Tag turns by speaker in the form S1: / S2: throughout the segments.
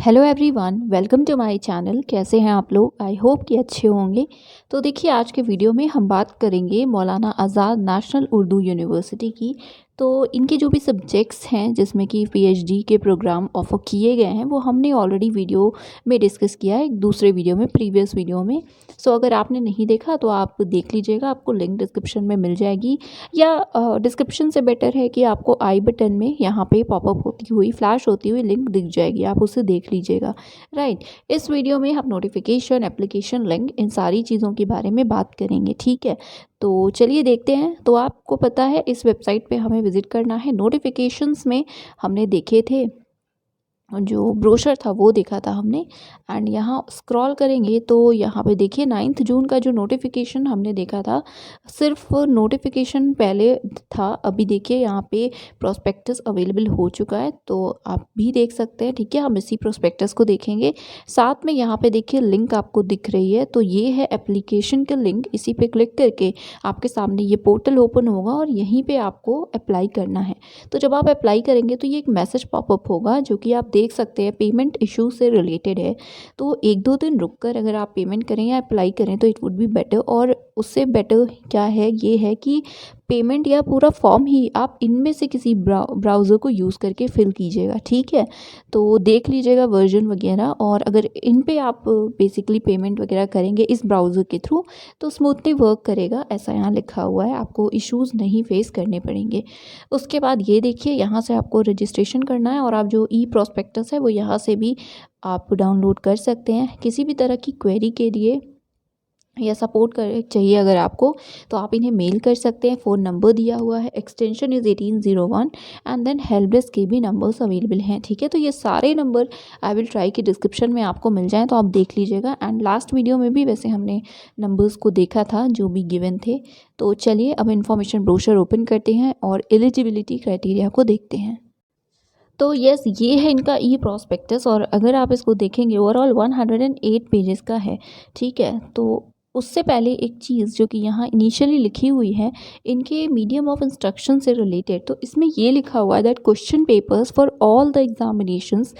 S1: Hello everyone, welcome to my channel. कैसे हैं आप लोग? आई होप कि अच्छे होंगे। तो देखिए, आज के वीडियो में हम बात करेंगे मौलाना आज़ाद नेशनल उर्दू यूनिवर्सिटी की। तो इनके जो भी सब्जेक्ट्स हैं जिसमें कि पीएचडी के प्रोग्राम ऑफर किए गए हैं, वो हमने ऑलरेडी वीडियो में डिस्कस किया है, एक दूसरे वीडियो में, प्रीवियस वीडियो में। सो अगर आपने नहीं देखा तो आप देख लीजिएगा, आपको लिंक डिस्क्रिप्शन में मिल जाएगी, या डिस्क्रिप्शन से बेटर है कि आपको आई बटन में यहाँ पे पॉपअप होती हुई, फ्लैश होती हुई लिंक दिख जाएगी, आप उसे देख लीजिएगा। राइट। इस वीडियो में हम नोटिफिकेशन, एप्लीकेशन लिंक, इन सारी चीज़ों के बारे में बात करेंगे। ठीक है, तो चलिए देखते हैं। तो आपको पता है इस वेबसाइट पे हमें विज़िट करना है। नोटिफिकेशंस में हमने देखे थे, जो ब्रोशर था वो देखा था हमने। एंड यहाँ स्क्रॉल करेंगे तो यहाँ पे देखिए 9 जून का जो नोटिफिकेशन हमने देखा था, सिर्फ नोटिफिकेशन पहले था। अभी देखिए यहाँ पे प्रोस्पेक्टस अवेलेबल हो चुका है, तो आप भी देख सकते हैं। ठीक है, हम इसी प्रोस्पेक्टस को देखेंगे। साथ में यहाँ पे देखिए लिंक आपको दिख रही है, तो ये है एप्लीकेशन का लिंक। इसी पे क्लिक करके आपके सामने ये पोर्टल ओपन होगा और यहीं पे आपको अप्लाई करना है। तो जब आप अप्लाई करेंगे तो ये एक मैसेज पॉपअप होगा, जो कि आप देख सकते हैं पेमेंट इशू से रिलेटेड है। तो एक दो दिन रुक कर अगर आप पेमेंट करें या अप्लाई करें तो इट वुड बी बेटर। और उससे बेटर क्या है, ये है कि पेमेंट या पूरा फॉर्म ही आप इनमें से किसी ब्राउज़र को यूज़ करके फिल कीजिएगा। ठीक है, तो देख लीजिएगा वर्जन वगैरह। और अगर इन पे आप बेसिकली पेमेंट वगैरह करेंगे इस ब्राउज़र के थ्रू तो स्मूथली वर्क करेगा, ऐसा यहाँ लिखा हुआ है। आपको इश्यूज़ नहीं फेस करने पड़ेंगे। उसके बाद ये देखिए, यहाँ से आपको रजिस्ट्रेशन करना है, और आप जो ई प्रोस्पेक्टस है वो यहाँ से भी आप डाउनलोड कर सकते हैं। किसी भी तरह की क्वेरी के लिए या सपोर्ट कर चाहिए अगर आपको, तो आप इन्हें मेल कर सकते हैं। फ़ोन नंबर दिया हुआ है, extension is 1801, and then help desk के भी नंबर्स अवेलेबल हैं। ठीक है, तो ये सारे नंबर आई विल ट्राई कि डिस्क्रिप्शन में आपको मिल जाएँ, तो आप देख लीजिएगा। एंड लास्ट वीडियो में भी वैसे हमने नंबर्स को देखा था जो भी गिवन थे। तो चलिए अब इन्फॉर्मेशन ब्रोशर ओपन करते हैं और एलिजिबिलिटी क्राइटेरिया को देखते हैं। तो यस, ये है इनका ई प्रोस्पेक्टस, और अगर आप इसको देखेंगे ओवरऑल 108 पेजेस का है। ठीक है, तो उससे पहले एक चीज़ जो कि यहाँ इनिशियली लिखी हुई है, इनके मीडियम ऑफ इंस्ट्रक्शन से रिलेटेड, तो इसमें ये लिखा हुआ है that question papers for all the examinations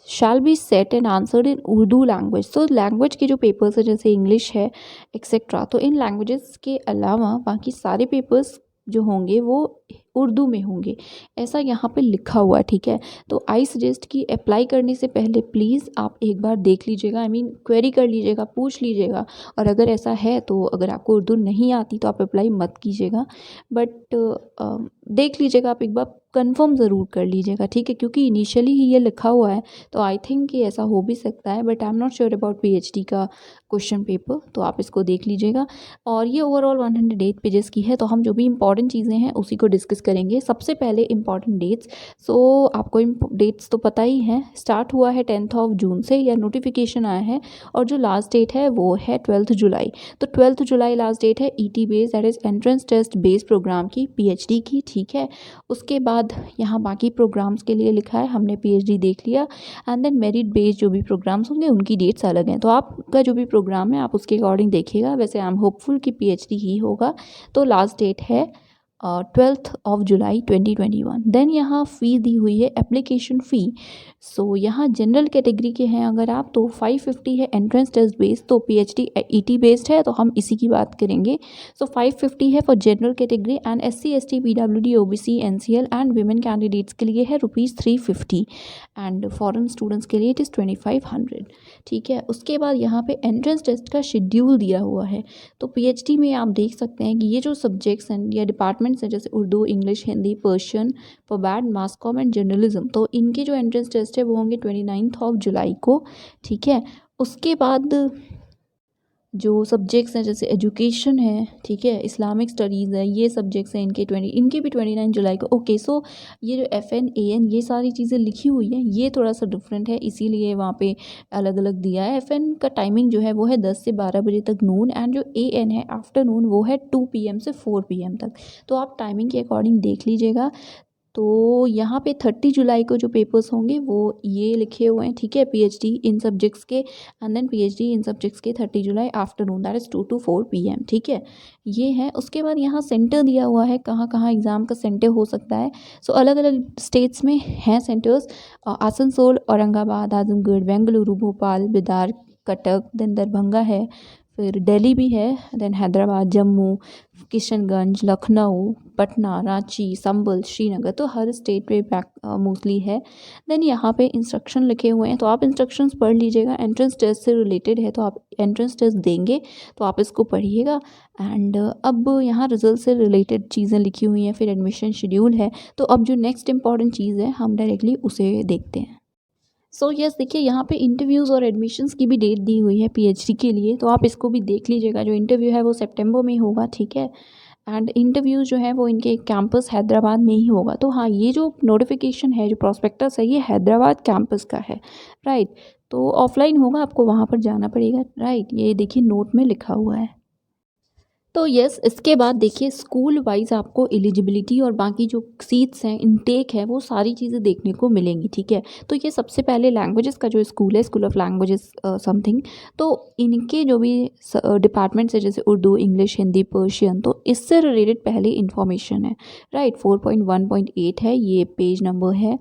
S1: shall be set and answered in Urdu language. तो लैंग्वेज के जो पेपर्स है, जैसे इंग्लिश है एक्सेट्रा, तो इन लैंग्वेजेस के अलावा बाकी सारे पेपर्स जो होंगे वो उर्दू में होंगे, ऐसा यहाँ पे लिखा हुआ है। ठीक है, तो आई सजेस्ट कि अप्लाई करने से पहले प्लीज़ आप एक बार देख लीजिएगा, आई मीन क्वेरी कर लीजिएगा, पूछ लीजिएगा। और अगर ऐसा है तो अगर आपको उर्दू नहीं आती तो आप अप्लाई मत कीजिएगा, बट देख लीजिएगा, आप एक बार कंफर्म ज़रूर कर लीजिएगा। ठीक है, क्योंकि इनिशियली ही ये लिखा हुआ है, तो आई थिंक कि ऐसा हो भी सकता है, but I am not sure about PhD का क्वेश्चन पेपर। तो आप इसको देख लीजिएगा। और ये ओवरऑल 108 पेजेस की है, तो हम जो भी इंपॉर्टेंट चीज़ें हैं उसी को डिस्कस करेंगे। सबसे पहले इंपॉर्टेंट डेट्स। सो आपको डेट्स तो पता ही हैं, स्टार्ट हुआ है 10 जून से, या नोटिफिकेशन आया है, और जो लास्ट डेट है वो है 12 जुलाई। तो 12 जुलाई लास्ट डेट है ET based, that is entrance test based programme की, पीएचडी की। ठीक है, उसके बाद यहाँ बाकी प्रोग्राम्स के लिए लिखा है, हमने पीएचडी देख लिया। एंड देन मेरिट बेस्ड जो भी प्रोग्राम्स होंगे उनकी डेट्स अलग हैं, तो आपका जो भी प्रोग्राम है आप उसके अकॉर्डिंग देखिएगा। वैसे आई एम होपफुल कि पीएचडी ही होगा। तो लास्ट डेट है 12 जुलाई 2021। देन यहाँ फ़ी दी हुई है, एप्लीकेशन फ़ी। सो यहाँ जनरल कैटेगरी के हैं अगर आप, तो 550 है एंट्रेंस टेस्ट बेस्ड। तो पीएचडी ईटी बेस्ड है तो हम इसी की बात करेंगे। सो 550 है for general category, and SC ST PWD OBC NCL and women candidates के लिए है ₹350, एंड फॉरेन स्टूडेंट्स के लिए इट इज़ 2500। ठीक है, उसके बाद यहाँ पे एंट्रेंस टेस्ट का शेड्यूल दिया हुआ है। तो पीएचडी में आप देख सकते हैं कि ये जो सब्जेक्ट्स हैं या डिपार्टमेंट्स हैं, जैसे उर्दू, इंग्लिश, हिंदी, पर्शियन, पबाड, मास कॉम एंड जर्नलिज्म, तो इनके जो एंट्रेंस टेस्ट है वो होंगे 29 जुलाई को। ठीक है, उसके बाद जो सब्जेक्ट्स हैं जैसे एजुकेशन है, ठीक है, इस्लामिक स्टडीज़ है, ये सब्जेक्ट्स हैं इनके भी 29 जुलाई को। ओके, सो ये जो FN AN ये सारी चीज़ें लिखी हुई हैं, ये थोड़ा सा डिफरेंट है, इसीलिए वहाँ पे अलग अलग दिया है। FN का टाइमिंग जो है वो है 10 से 12 बजे तक नून, एंड जो AN है आफ्टरनून वो है 2 PM से 4 PM तक। तो आप टाइमिंग के अकॉर्डिंग देख लीजिएगा। तो यहाँ पे 30 जुलाई को जो पेपर्स होंगे वो ये लिखे हुए हैं, ठीक है, पीएचडी इन सब्जेक्ट्स के, and then PhD in subjects के 30 जुलाई afternoon, that is 2 to 4 PM, ठीक है, ये है। उसके बाद यहाँ सेंटर दिया हुआ है, कहाँ कहाँ एग्ज़ाम का सेंटर हो सकता है। सो अलग अलग स्टेट्स में हैं सेंटर्स, आसनसोल, औरंगाबाद, आजमगढ़, बेंगलुरु, भोपाल, बिदार, कटक, देन दरभंगा है, फिर दिल्ली भी है, देन हैदराबाद, जम्मू, किशनगंज, लखनऊ, पटना, रांची, संबल, श्रीनगर, तो हर स्टेट पे मोस्टली है। देन यहाँ पे इंस्ट्रक्शन लिखे हुए हैं, तो आप इंस्ट्रक्शंस पढ़ लीजिएगा, एंट्रेंस टेस्ट से रिलेटेड है, तो आप एंट्रेंस टेस्ट देंगे तो आप इसको पढ़िएगा। एंड अब यहाँ रिजल्ट से रिलेटेड चीज़ें लिखी हुई हैं, फिर एडमिशन शेड्यूल है। तो अब जो नेक्स्ट इंपॉर्टेंट चीज़ है हम डायरेक्टली उसे देखते हैं। सो यस, देखिए यहाँ पे इंटरव्यूज़ और एडमिशन्स की भी डेट दी हुई है पीएचडी के लिए, तो आप इसको भी देख लीजिएगा। जो इंटरव्यू है वो सितंबर में होगा, ठीक है, एंड इंटरव्यू जो है वो इनके कैंपस हैदराबाद में ही होगा। तो हाँ, ये जो नोटिफिकेशन है, जो प्रॉस्पेक्टस है, ये हैदराबाद कैंपस का है, राइट। तो ऑफलाइन होगा, आपको वहाँ पर जाना पड़ेगा, राइट, ये देखिए नोट में लिखा हुआ है। तो यस, इसके बाद देखिए स्कूल वाइज़ आपको एलिजिबिलिटी और बाकी जो सीट्स हैं, इनटेक है, वो सारी चीज़ें देखने को मिलेंगी, ठीक है। तो ये सबसे पहले लैंग्वेजेस का जो स्कूल है, स्कूल ऑफ लैंग्वेजेस समथिंग, तो इनके जो भी डिपार्टमेंट्स है, जैसे उर्दू, इंग्लिश, हिंदी, पर्शियन, तो इससे रिलेटेड पहले इन्फॉर्मेशन है, राइट। 4.1.8 है, ये पेज नंबर है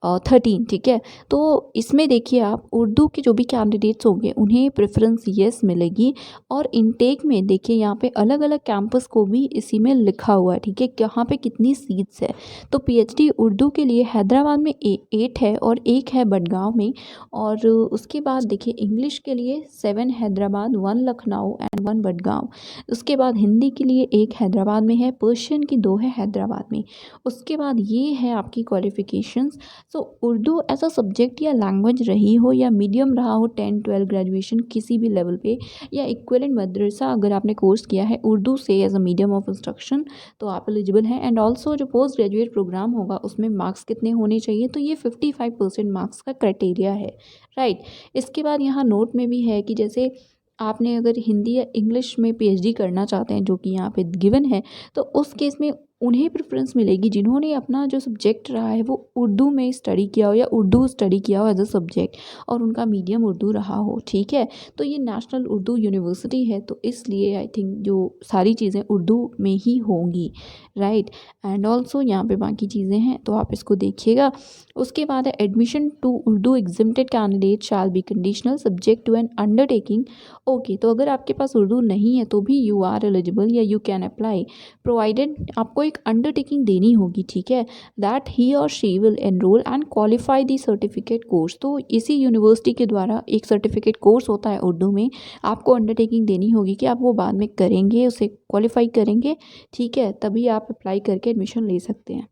S1: 13, ठीक है। तो इसमें देखिए आप उर्दू के जो भी कैंडिडेट्स होंगे उन्हें प्रेफरेंस येस मिलेगी, और इनटेक में देखिए यहाँ पे अलग अलग कैंपस को भी इसी में लिखा हुआ है, ठीक है, कहाँ पे कितनी सीट्स है। तो पीएचडी उर्दू के लिए हैदराबाद में 8 है और 1 है बडगांव में, और उसके बाद देखिए इंग्लिश के लिए 7 हैदराबाद, 1 लखनऊ एंड 1 बडगांव। उसके बाद हिंदी के लिए 1 हैदराबाद में है, पर्शियन की 2 है हैदराबाद में। उसके बाद ये है आपकी qualifications. So Urdu as a subject या लैंग्वेज रही हो या मीडियम रहा हो, 10-12 ग्रेजुएशन किसी भी लेवल पे, या इक्विवेलेंट मदरसा अगर आपने कोर्स किया है उर्दू से as a medium of instruction, तो आप एलिजिबल हैं। एंड ऑल्सो जो पोस्ट ग्रेजुएट प्रोग्राम होगा उसमें मार्क्स कितने होने चाहिए, तो ये 55% मार्क्स का क्राइटेरिया है, राइट। इसके बाद यहाँ नोट में भी है कि जैसे आपने अगर हिंदी या इंग्लिश में पीएचडी करना चाहते हैं, जो कि यहाँ पे गिवन है, तो उस केस में उन्हें प्रेफरेंस मिलेगी जिन्होंने अपना जो सब्जेक्ट रहा है वो उर्दू में स्टडी किया हो या उर्दू स्टडी किया हो एज अ सब्जेक्ट, और उनका मीडियम उर्दू रहा हो, ठीक है। तो ये नेशनल उर्दू यूनिवर्सिटी है, तो इसलिए आई थिंक जो सारी चीज़ें उर्दू में ही होंगी, राइट। एंड ऑल्सो यहाँ पे बाकी चीज़ें हैं, तो आप इसको देखिएगा। उसके बाद है admission to Urdu exempted candidate shall be conditional subject to an undertaking. Okay, तो अगर आपके पास उर्दू नहीं है तो भी यू आर एलिजिबल या यू कैन अप्लाई, प्रोवाइडेड आपको एक अंडरटेकिंग देनी होगी, ठीक है, दैट ही और she will enrol and qualify the certificate course. तो इसी यूनिवर्सिटी के द्वारा एक सर्टिफिकेट कोर्स होता है उर्दू में, आपको अंडरटेकिंग देनी होगी कि आप वो बाद में करेंगे, उसे क्वालिफाई करेंगे, ठीक है, तभी आप अप्लाई करके एडमिशन ले सकते हैं।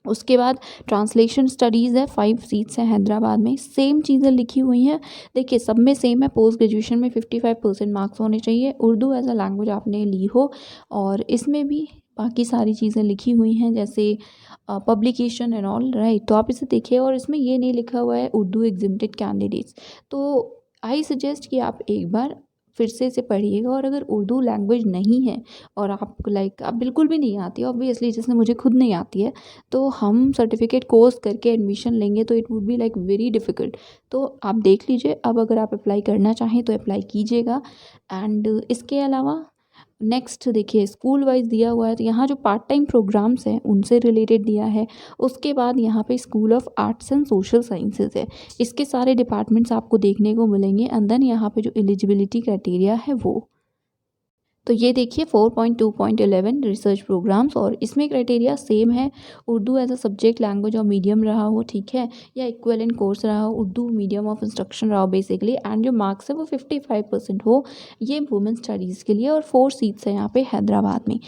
S1: उसके बाद ट्रांसलेशन स्टडीज़ है, 5 सीट्स हैं हैदराबाद में, सेम चीज़ें लिखी हुई हैं, देखिए सब में सेम है। पोस्ट ग्रेजुएशन में 55% मार्क्स होने चाहिए, उर्दू एज अ लैंग्वेज आपने ली हो, और इसमें भी बाकी सारी चीज़ें लिखी हुई हैं, जैसे पब्लिकेशन एंड ऑल, राइट। तो आप इसे देखिए, और इसमें ये नहीं लिखा हुआ है उर्दू एग्जिम्प्टेड कैंडिडेट्स। तो आई सजेस्ट कि आप एक बार फिर से इसे पढ़िएगा, और अगर उर्दू लैंग्वेज नहीं है और आपको लाइक आप बिल्कुल भी नहीं आती, ऑब्वियसली जैसे मुझे खुद नहीं आती है, तो हम सर्टिफिकेट कोर्स करके एडमिशन लेंगे तो it would be like very difficult. तो आप देख लीजिए, अब अगर आप अप्लाई करना चाहें तो अप्लाई कीजिएगा। एंड इसके अलावा नेक्स्ट देखिए स्कूल वाइज दिया हुआ है, तो यहाँ जो पार्ट टाइम प्रोग्राम्स हैं उनसे रिलेटेड दिया है। उसके बाद यहाँ पे school of arts and social sciences है, इसके सारे डिपार्टमेंट्स आपको देखने को मिलेंगे। एंड देन यहाँ पे जो एलिजिबिलिटी क्राइटेरिया है वो, तो ये देखिए 4.2.11 रिसर्च प्रोग्राम्स, और इसमें क्राइटेरिया सेम है, Urdu as a subject language और मीडियम रहा हो, ठीक है, या इक्विवेलेंट कोर्स रहा हो, उर्दू मीडियम ऑफ इंस्ट्रक्शन रहा हो बेसिकली, एंड जो मार्क्स है वो 55% हो, ये वुमेन स्टडीज़ के लिए, और 4 सीट्स है यहाँ पे हैदराबाद में।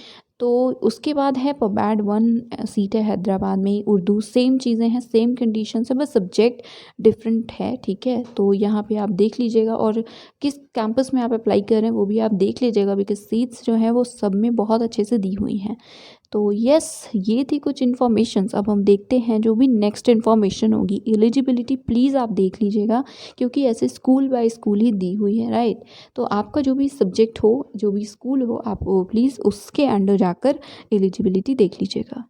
S1: तो उसके बाद है पबैड 1 सीट है हैदराबाद में, उर्दू सेम चीज़ें हैं, सेम कंडीशन है, बस सब्जेक्ट डिफरेंट है, ठीक है। तो यहाँ पे आप देख लीजिएगा, और किस कैंपस में आप अप्लाई कर रहे हैं वो भी आप देख लीजिएगा, बिकॉज सीट्स जो हैं वो सब में बहुत अच्छे से दी हुई हैं। तो यस, ये थी कुछ इन्फॉर्मेशंस। अब हम देखते हैं जो भी नेक्स्ट इन्फॉर्मेशन होगी। एलिजिबिलिटी प्लीज़ आप देख लीजिएगा, क्योंकि ऐसे स्कूल बाय स्कूल ही दी हुई है, राइट। तो आपका जो भी सब्जेक्ट हो, जो भी स्कूल हो, आप वो प्लीज़ उसके अंडर जाकर एलिजिबिलिटी देख लीजिएगा।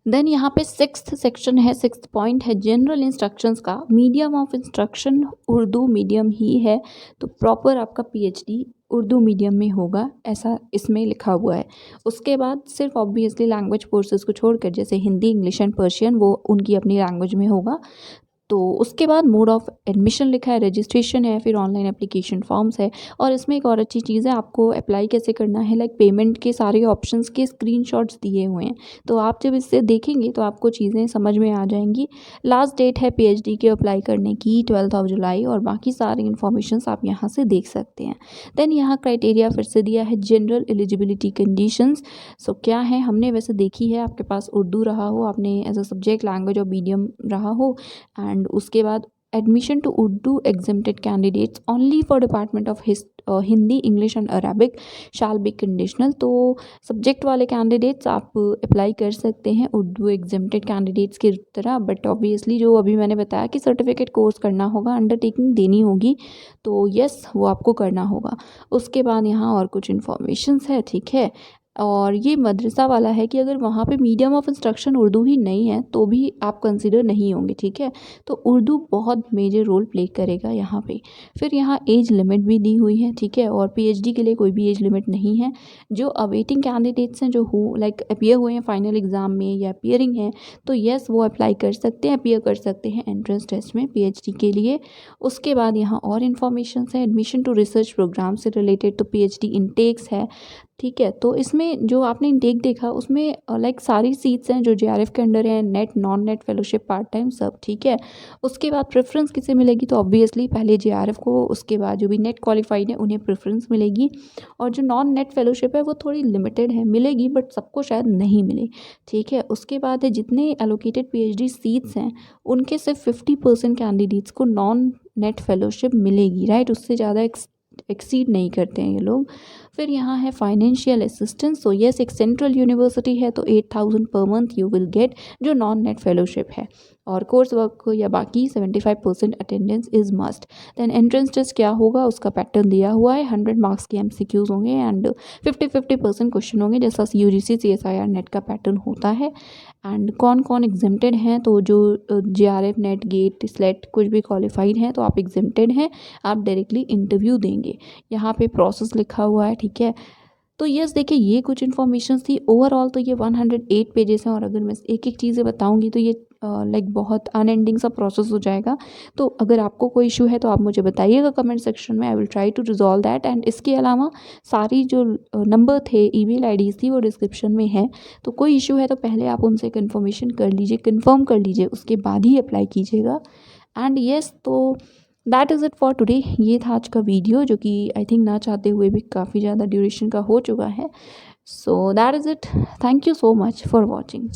S1: देन यहाँ पे सिक्स्थ सेक्शन है, सिक्स्थ पॉइंट है जनरल इंस्ट्रक्शंस का। Medium of instruction Urdu medium ही है, तो प्रॉपर आपका पीएचडी उर्दू मीडियम में होगा, ऐसा इसमें लिखा हुआ है। उसके बाद सिर्फ ऑब्वियसली लैंग्वेज कोर्सेज़ को छोड़कर, जैसे हिंदी, इंग्लिश एंड पर्शियन, वो उनकी अपनी लैंग्वेज में होगा। तो उसके बाद मोड ऑफ़ एडमिशन लिखा है, रजिस्ट्रेशन है, फिर ऑनलाइन एप्लीकेशन फॉर्म्स है। और इसमें एक और अच्छी चीज़ है, आपको अप्लाई कैसे करना है, लाइक पेमेंट के सारे ऑप्शंस के स्क्रीनशॉट्स दिए हुए हैं। तो आप जब इसे देखेंगे तो आपको चीज़ें समझ में आ जाएंगी। लास्ट डेट है पीएचडी के अप्लाई करने की 12 जुलाई, और बाकी सारी इन्फॉर्मेशंस आप यहाँ से देख सकते हैं। देन यहाँ क्राइटेरिया फिर से दिया है, जनरल एलिजिबिलिटी कंडीशंस। सो क्या है, हमने वैसे देखी है, आपके पास उर्दू रहा हो, आपने एज अ सब्जेक्ट लैंग्वेज और मीडियम रहा हो, एंड उसके बाद admission to Urdu exempted candidates only for department of Hindi, English and Arabic shall be conditional. तो सब्जेक्ट वाले कैंडिडेट्स आप अप्लाई कर सकते हैं उर्दू एग्जेम्प्टेड कैंडिडेट्स की तरह, बट ऑब्वियसली जो अभी मैंने बताया कि सर्टिफिकेट कोर्स करना होगा, अंडरटेकिंग देनी होगी, तो यस वो आपको करना होगा। उसके बाद यहाँ और कुछ इन्फॉर्मेशंस है, ठीक है। और ये मदरसा वाला है कि अगर वहाँ पे मीडियम ऑफ इंस्ट्रक्शन उर्दू ही नहीं है तो भी आप कंसिडर नहीं होंगे, ठीक है। तो उर्दू बहुत मेजर रोल प्ले करेगा यहाँ पे। फिर यहाँ एज लिमिट भी दी हुई है, ठीक है, और पीएचडी के लिए कोई भी एज लिमिट नहीं है। जो अवेटिंग कैंडिडेट्स हैं, जो हो लाइक अपीयर हुए हैं फाइनल एग्ज़ाम में या अपीयरिंग है, तो येस वो अप्लाई कर सकते हैं, अपीयर कर सकते हैं एंट्रेंस टेस्ट में पीएचडी के लिए। उसके बाद यहाँ और इन्फॉर्मेशन है, एडमिशन टू रिसर्च प्रोग्राम से रिलेटेड, तो पीएचडी इनटेक्स है, ठीक है। तो इसमें जो आपने इंटेक देखा उसमें लाइक सारी सीट्स हैं जो जेआरएफ के अंडर हैं, net, non NET, fellowship, part time, सब, ठीक है। उसके बाद प्रेफरेंस किसे मिलेगी, तो ऑब्वियसली पहले जेआरएफ को, उसके बाद जो भी नेट क्वालिफाइड है उन्हें प्रेफरेंस मिलेगी। और जो नॉन नेट फेलोशिप है वो थोड़ी लिमिटेड है, मिलेगी बट सबको शायद नहीं मिले, ठीक है। उसके बाद है जितने एलोकेटेड पीएचडी सीट्स हैं उनके सिर्फ 50% कैंडिडेट्स को नॉन नेट फेलोशिप मिलेगी, राइट। उससे ज़्यादा एक्सीड नहीं करते हैं ये लोग। फिर यहाँ है फाइनेंशियल असिस्टेंस। सो येस, एक सेंट्रल यूनिवर्सिटी है तो 8,000 per month you will get, जो नॉन नेट फेलोशिप है। और कोर्स वर्क या बाकी 75% attendance is must. Then entrance test क्या होगा उसका पैटर्न दिया हुआ है, 100 मार्क्स के एमसीक्यूज होंगे एंड 50% क्वेश्चन होंगे, जैसा यूजीसी सीएसआईआर नेट का पैटर्न होता है। एंड कौन कौन एग्जेम्प्टेड हैं, तो जो जेआरएफ, नेट, गेट, स्लेट कुछ भी क्वालिफाइड हैं तो आप एग्जेम्प्टेड हैं, आप डायरेक्टली इंटरव्यू देंगे। यहाँ पे प्रोसेस लिखा हुआ है, ठीक है। तो यस, देखिए ये कुछ इन्फॉर्मेशन थी। ओवरऑल तो ये 108 पेजेस हैं, और अगर मैं एक एक चीज़ें बताऊंगी तो ये लाइक बहुत अनएंडिंग सा प्रोसेस हो जाएगा। तो अगर आपको कोई इशू है तो आप मुझे बताइएगा कमेंट सेक्शन में, I will try to resolve that. And इसके अलावा सारी जो नंबर थे, ईमेल आईडीज़ थी, वो डिस्क्रिप्शन में है। तो कोई इशू है तो पहले आप उनसे कन्फर्मेशन कर लीजिए, कन्फर्म कर लीजिए, उसके बाद ही अप्लाई कीजिएगा। एंड येस, तो that is it for today. ये था आज का वीडियो, जो कि आई थिंक ना चाहते हुए भी काफ़ी ज़्यादा ड्यूरेशन का हो चुका है। So that is it. Thank you so much for watching.